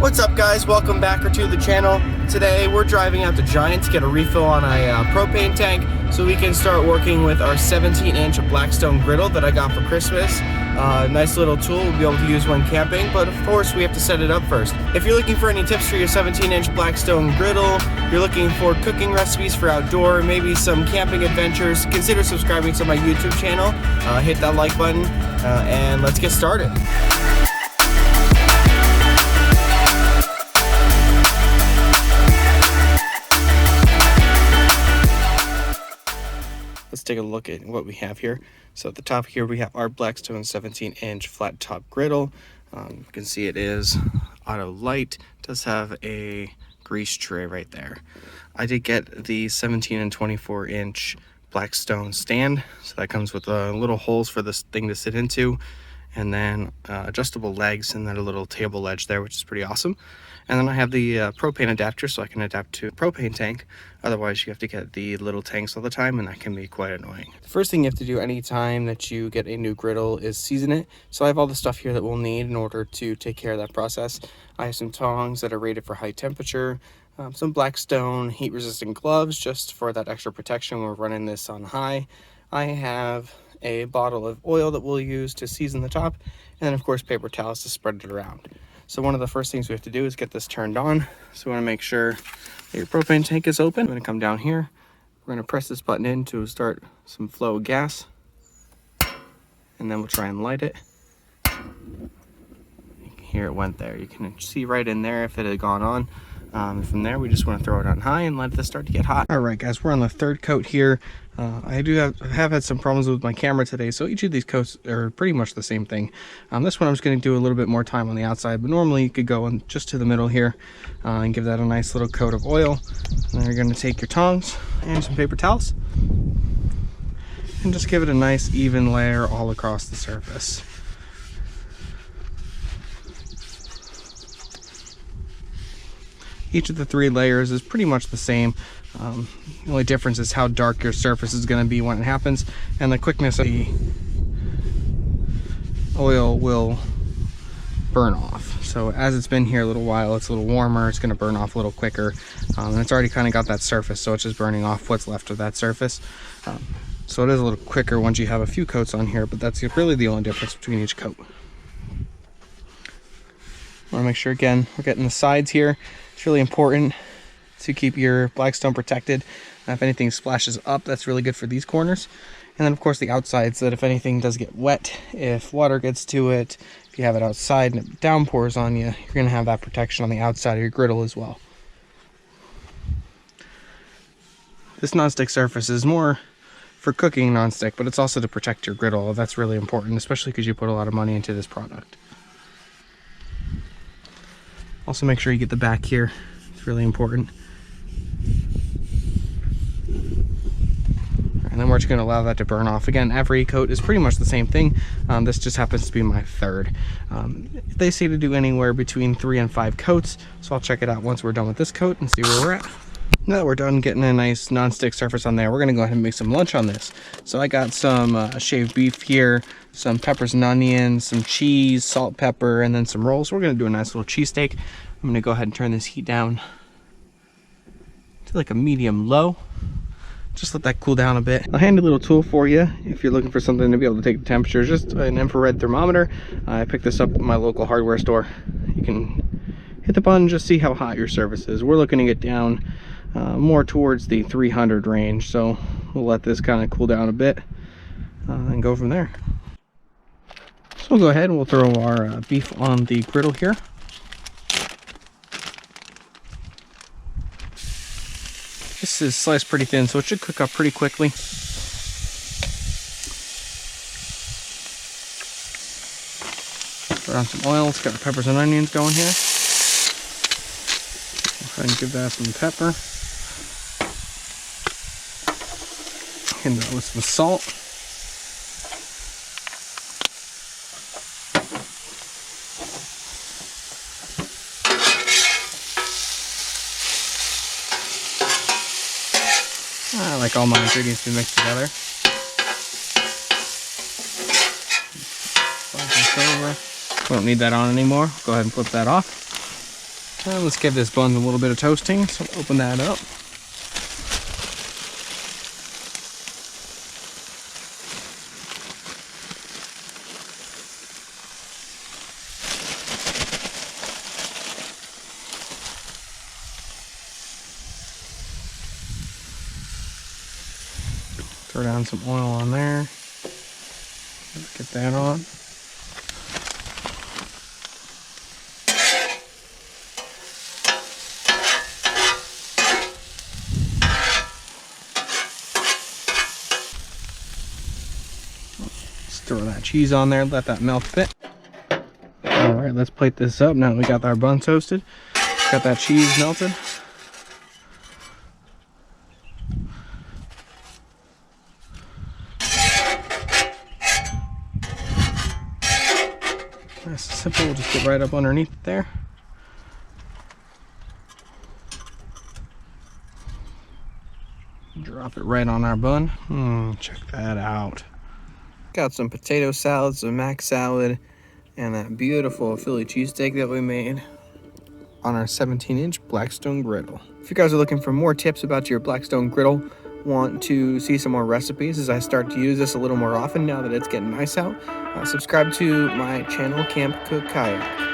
What's up guys, welcome back to the channel. Today we're driving out to Giant to get a refill on a propane tank so we can start working with our 17-inch Blackstone Griddle that I got for Christmas. Nice little tool we'll be able to use when camping, but of course we have to set it up first. If you're looking for any tips for your 17-inch Blackstone Griddle, you're looking for cooking recipes for outdoor, maybe some camping adventures, consider subscribing to my YouTube channel. Hit that like button and let's get started. Let's take a look at what we have here. So at the top here we have our Blackstone 17-inch flat top griddle. You can see it is auto light. It does have a grease tray right there. I did get the 17 and 24-inch Blackstone stand. So that comes with little holes for this thing to sit into, and then adjustable legs and then a little table ledge there, which is pretty awesome. And then I have the propane adapter so I can adapt to a propane tank. Otherwise you have to get the little tanks all the time, and that can be quite annoying. The first thing you have to do anytime that you get a new griddle is season it. So I have all the stuff here that we'll need in order to take care of that process. I have some tongs that are rated for high temperature, some Blackstone heat resistant gloves just for that extra protection when we're running this on high. I have a bottle of oil that we'll use to season the top, and then of course paper towels to spread it around. So one of the first things we have to do is get this turned on. So we want to make sure that your propane tank is open. We're going to come down here. We're going to press this button in to start some flow of gas. And then we'll try and light it. Here it went there. You can see right in there if it had gone on. From there, we just want to throw it on high and let this start to get hot. All right, guys, we're on the third coat here. I have had some problems with my camera today, so each of these coats are pretty much the same thing. This one I'm just going to do a little bit more time on the outside, but normally you could go on just to the middle here and give that a nice little coat of oil. And then you're going to take your tongs and some paper towels and just give it a nice even layer all across the surface. Each of the three layers is pretty much the same. The only difference is how dark your surface is going to be when it happens, and the quickness of the oil will burn off. So as it's been here a little while, it's a little warmer, it's going to burn off a little quicker, and it's already kind of got that surface, so it's just burning off what's left of that surface. So it is a little quicker once you have a few coats on here, but that's really the only difference between each coat. I want to make sure, again, we're getting the sides here. It's really important to keep your Blackstone protected. If anything splashes up, that's really good for these corners. And then of course the outside, so that if anything does get wet, if water gets to it, if you have it outside and it downpours on you, you're going to have that protection on the outside of your griddle as well. This nonstick surface is more for cooking nonstick, but it's also to protect your griddle. That's really important, especially because you put a lot of money into this product. Also make sure you get the back here, it's really important. And then we're just going to allow that to burn off. Again, every coat is pretty much the same thing. This just happens to be my third. They say to do anywhere between 3 and 5 coats, so I'll check it out once we're done with this coat and see where we're at. Now that we're done getting a nice non-stick surface on there, we're going to go ahead and make some lunch on this. So I got some shaved beef here, some peppers and onions, some cheese, salt, pepper, and then some rolls. We're going to do a nice little cheesesteak. I'm going to go ahead and turn this heat down to like a medium low. Just let that cool down a bit. A handy little tool for you if you're looking for something to be able to take the temperature, just an infrared thermometer. I picked this up at my local hardware store. You can hit the button and just see how hot your surface is. We're looking to get down more towards the 300 range, so we'll let this kind of cool down a bit and go from there. So we'll go ahead and we'll throw our beef on the griddle here. This is sliced pretty thin, so it should cook up pretty quickly. Throw on some oil. Let's get our peppers and onions going here. Go ahead and give that some pepper. And with some salt. I like all my ingredients to be mixed together. Slide this over. We don't need that on anymore. Go ahead and flip that off. Let's give this bun a little bit of toasting. So open that up. Throw down some oil on there. Get that on. Let's throw that cheese on there, let that melt a bit. Alright, let's plate this up now that we got our bun toasted. Got that cheese melted. Nice and simple, we'll just get right up underneath there. Drop it right on our bun. Check that out. Got some potato salad, some mac salad, and that beautiful Philly cheesesteak that we made on our 17-inch Blackstone Griddle. If you guys are looking for more tips about your Blackstone Griddle, want to see some more recipes as I start to use this a little more often now that it's getting nice out, subscribe to my channel, Camp Cook Kayak.